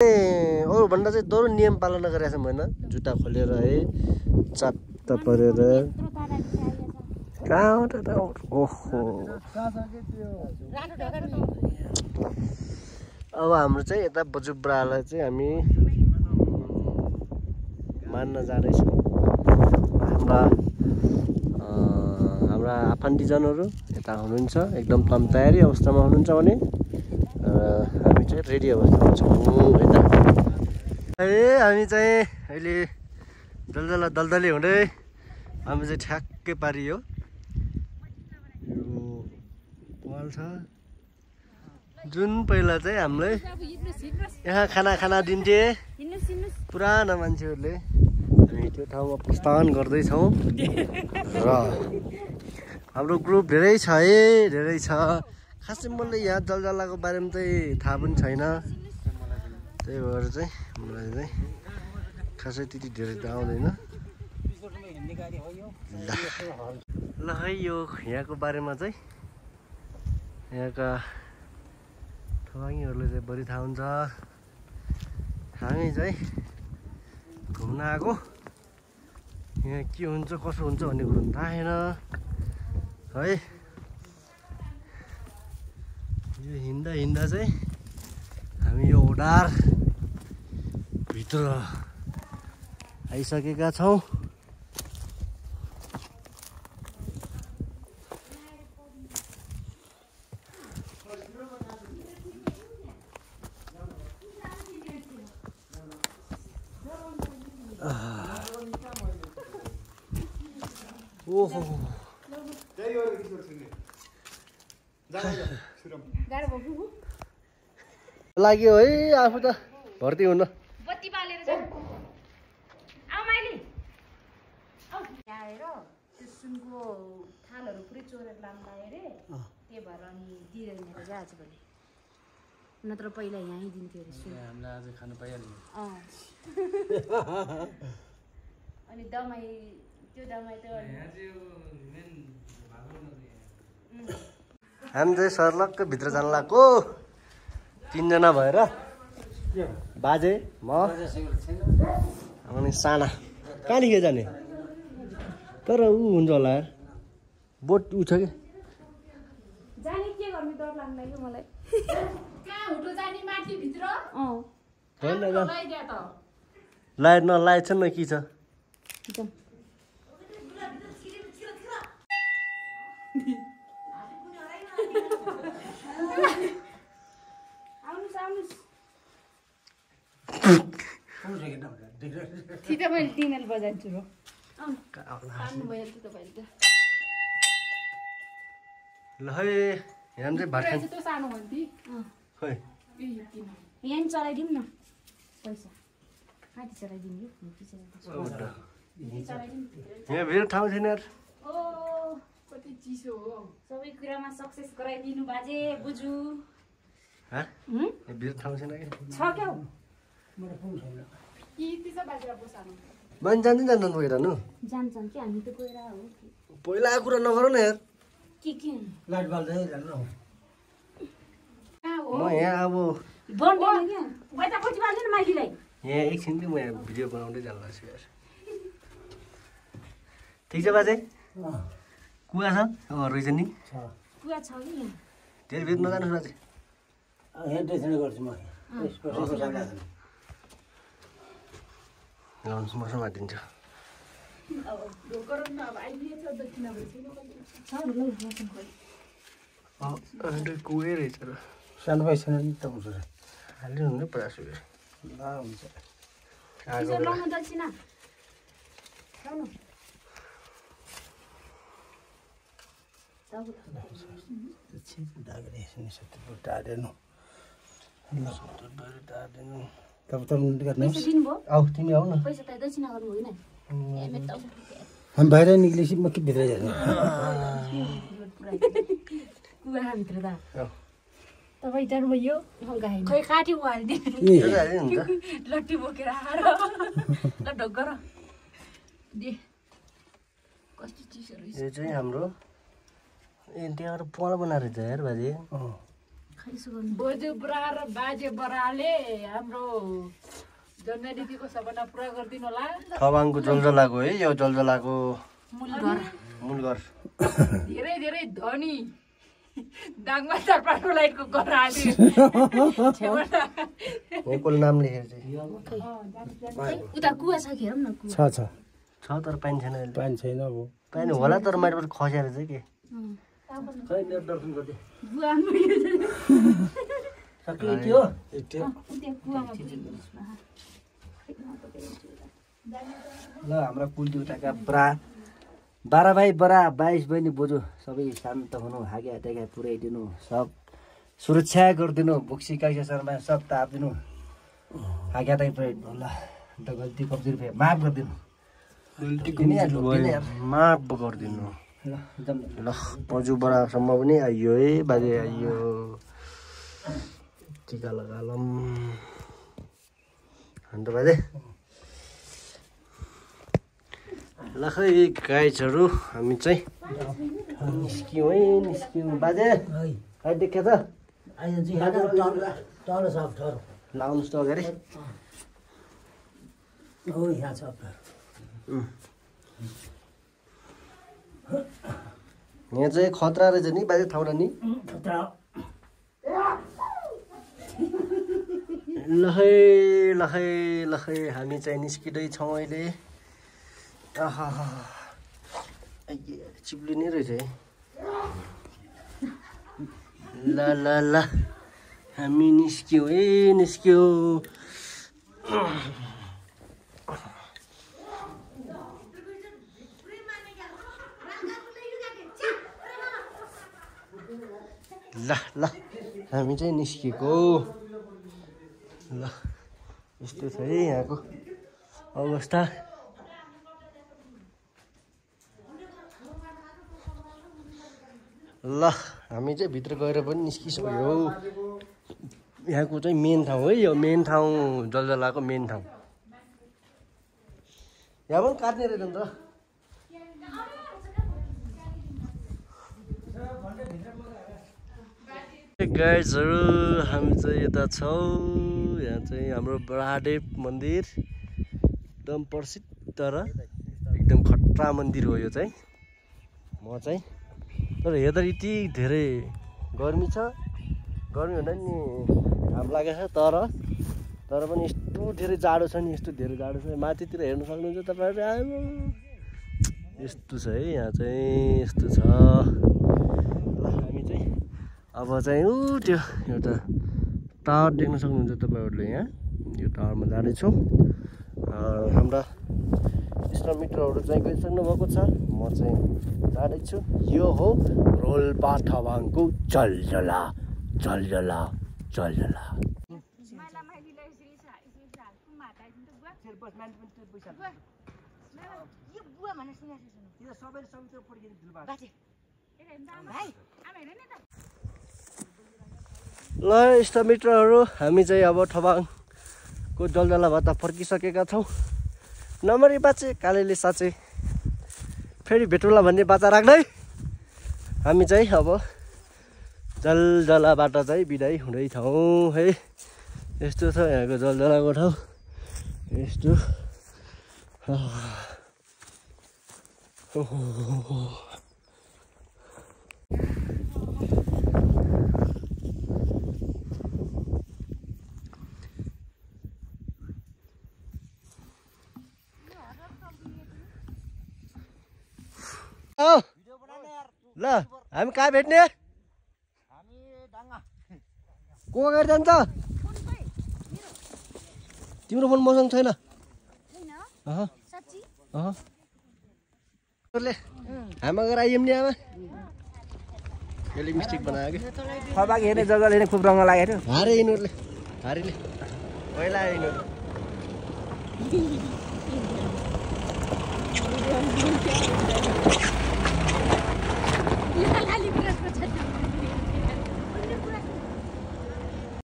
अरू भन्दा चाहिँ दोहोरो नियम पालना गरेको छ होइन जुत्ता खोलेर है चट्ट परेर कहाँ ओहो अब हाम्रो चाहिँ यता बजुब्रालाई चाहिँ हामी मान्न जाँदैछौँ हाम्रा आफन्तीजनहरू यता हुनुहुन्छ एकदम तम तयारी अवस्थामा हुनुहुन्छ भने हामी चाहिँ रेडी अवस्थामा छौँ है त हामी चाहिँ अहिले दलदली हुँदै हामी चाहिँ ठ्याक्कै पारियो यो पल छ जुन पहिला चाहिँ हामीलाई यहाँ खाना दिन्थे पुराना मान्छेहरूले हामी त्यो ठाउँमा प्रस्थान गर्दैछौँ र हाम्रो ग्रुप धेरै छ है धेरै छ खासै मलाई यहाँ जलजलाको बारेमा चाहिँ थाहा पनि छैन त्यही भएर चाहिँ मलाई चाहिँ खासै त्यति धेरै त आउँदैन ल है यो यहाँको बारेमा चाहिँ यहाँका ठवाङीहरूले चाहिँ बढी थाहा हुन्छ हामी चाहिँ घुम्न आएको यहाँ के हुन्छ कसो हुन्छ भन्ने कुरो थाहा छैन है यो हिँड्दा चाहिँ हामी यो ओडार भित्र आइसकेका छौँ ओहो लाग्यो है आफू त भर्ती हुन बत्ती बालेर जाऊ आऊ माइली आऊ आएर त्यो सुनको थालहरु पुरै चोरेर लाम्लाए रे त्यही भएर अनि दिदैन रे आज भोलि नत्र पहिला यही दिन्थ्यो रे सुन हामीलाई आज खान पाइहाल्यो अनि दमाई त्यो दमाई त हामी चाहिँ सर्लक्क भित्र जान लाग्यो 3 जना भएर बाजे म अनि साना कहाँदेखि जाने तर ऊ हुन्छ होला बोट ऊ छ कि जाने के गर्ने डर लाग्यो मलाई कहाँ हुटो जाने माथि भित्र लाइट न लाइट छ न के छ मैले टिनल बजान्छु र ल है यहाँ चाहिँ भात खान्छ यहाँ चलाइदिउँ न पैसा कति चलाइदिउँ यहाँ भित्र ठाउँ छैन यार कति चिसो हो सबै कुरामा सक्सेस गराइदिनु बाजे बुजु भित्र ठाउँ छैन कि छ क्या मान्छे जान्छ जान्छन् पहिरानु जान्छन् कि हामी त गएर हो पहिला आएको कुरा नगरौँ न यार के लाइट बाल्दै जानु म यहाँ अब बन्दैन क्या पैसा कति बाल्दैन माइलीलाई यहाँ एकछिन चाहिँ म यहाँ भिडियो बनाउँदै जानु लाग्छु यार ठिक छ बाजे कुवा छ रहेछ नि कुवा छ कि यहाँ धेरै भित्र नजानुहोस् बाजे यहाँ ड्रेसिङ गर्छु म मसँग दिन्छ कुवै रहेछ र सानो पैसा नि त हुन्छ हालिदिनु हुने प्रयास ल हुन्छ तिमी आऊ न हामी बाहिर निक्लेपछि म के भित्र जाने तपाईँ जानुभयो खै काट्यो लट्टी बोकेर आएर ल ढोकर कस्तो चिसो रहेछ यो चाहिँ हाम्रो त्यहाँबाट पल बनाएर रहेछ यार बाजे बोजू बुढा र बाजे बराले हाम्रो जन्मदिनको सपना पुरा गरिदिनु होला। थवाङको जलजलाको है यो जलजलाको मूल घर धेरै धेरै धनी दाङमा 4-5 लाइटको घर हाल्यो। होकल नाम लेखेर चाहिँ उता कुवा छ हेरौँ न कुवा छ छ तर पानी छैन अहिले। पानी छैन अब पानी होला तर माथिबाट खसेर चाहिँ के खै मेरो दर्शन गर्दै सकियो ल हाम्रा कुलदेउताका बरा 12 भाइ बरा 22 बहिनी बोजू सबै शान्त हुनु हागे हाटेका पुर्याइदिनु सब सुरक्षा गरिदिनु बोक्सी काइसा शर्मा सब तापिदिनु हागे हाटे पुर्याइदिनु ल अन्त गल्ती कब्जी रुपियाँ माफ गरिदिनु माफ गरिदिनु ल एकदम ल पजु बडासम्म पनि आइयो है बाजे आइयो टिका लगालम अन्त बाजे ल खै गाइजहरू हामी चाहिँ निस्क्यौँ है निस्क्यौँ बाजे खै देख्यो त तल छ ठहर लाउनुहोस् त अगाडि हो यहाँ छ यहाँ चाहिँ खतरा रहेछ नि बाजे ठाउँमा नि लखै लखै लखै हामी चाहिँ निस्किँदैछौँ अहिले आहा चिप्लिने रहेछ है ल ल ल हामी निस्क्यौँ है निस्क्यौँ ल ल हामी चाहिँ निस्केको ल यस्तो छ है यहाँको अवस्था ल हामी चाहिँ भित्र गएर पनि निस्किसक्यो यहाँको चाहिँ मेन ठाउँ है यो मेन ठाउँ जलजलाको मेन ठाउँ यहाँ पनि काट्ने रहेछ नि त गाइजहरू हामी चाहिँ यता छौँ यहाँ चाहिँ हाम्रो बरादेव मन्दिर एकदम प्रसिद्ध र एकदम खट्रा मन्दिर हो यो चाहिँ म चाहिँ तर हेर्दा यति धेरै गर्मी छ गर्मी हुँदा नि घाम लागेको छ तर पनि यस्तो धेरै जाडो छ नि यस्तो धेरै जाडो छ माथितिर हेर्न सक्नुहुन्छ तपाईँहरू यस्तो छ है यहाँ चाहिँ यस्तो छ ल हामी चाहिँ अब चाहिँ ऊ त्यो एउटा टावर देख्न सक्नुहुन्छ तपाईँहरूले यहाँ यो टावरमा जाँदैछौँ हाम्रा इष्टमित्रहरू चाहिँ गइसक्नु भएको छ म चाहिँ जाँदैछु यो हो रोल्पा थवाङको जलजला जलजला जलजला ल इष्टमित्रहरू हामी चाहिँ अब थवाङको जलजलाबाट फर्किसकेका छौँ नमरी बाचे कालेले साँचे फेरि भेटौँला भन्ने बाचा राख्दै हामी चाहिँ अब जलजलाबाट चाहिँ बिदाई हुँदैछौँ है यस्तो छ यहाँको जलजलाको ठाउँ यस्तो ल हामी कहाँ भेट्ने को अगाडि जान्छ तिम्रो फोन मसँग छैन हामी अगाडि आइयौँ नि आमा यसले मिस्टेक बनायो कि फबाक हेर्ने जग्गाले नै खुब रङ्ग लागेको थियो हारे यिनीहरूले हारीले पहिला आयो यिनीहरू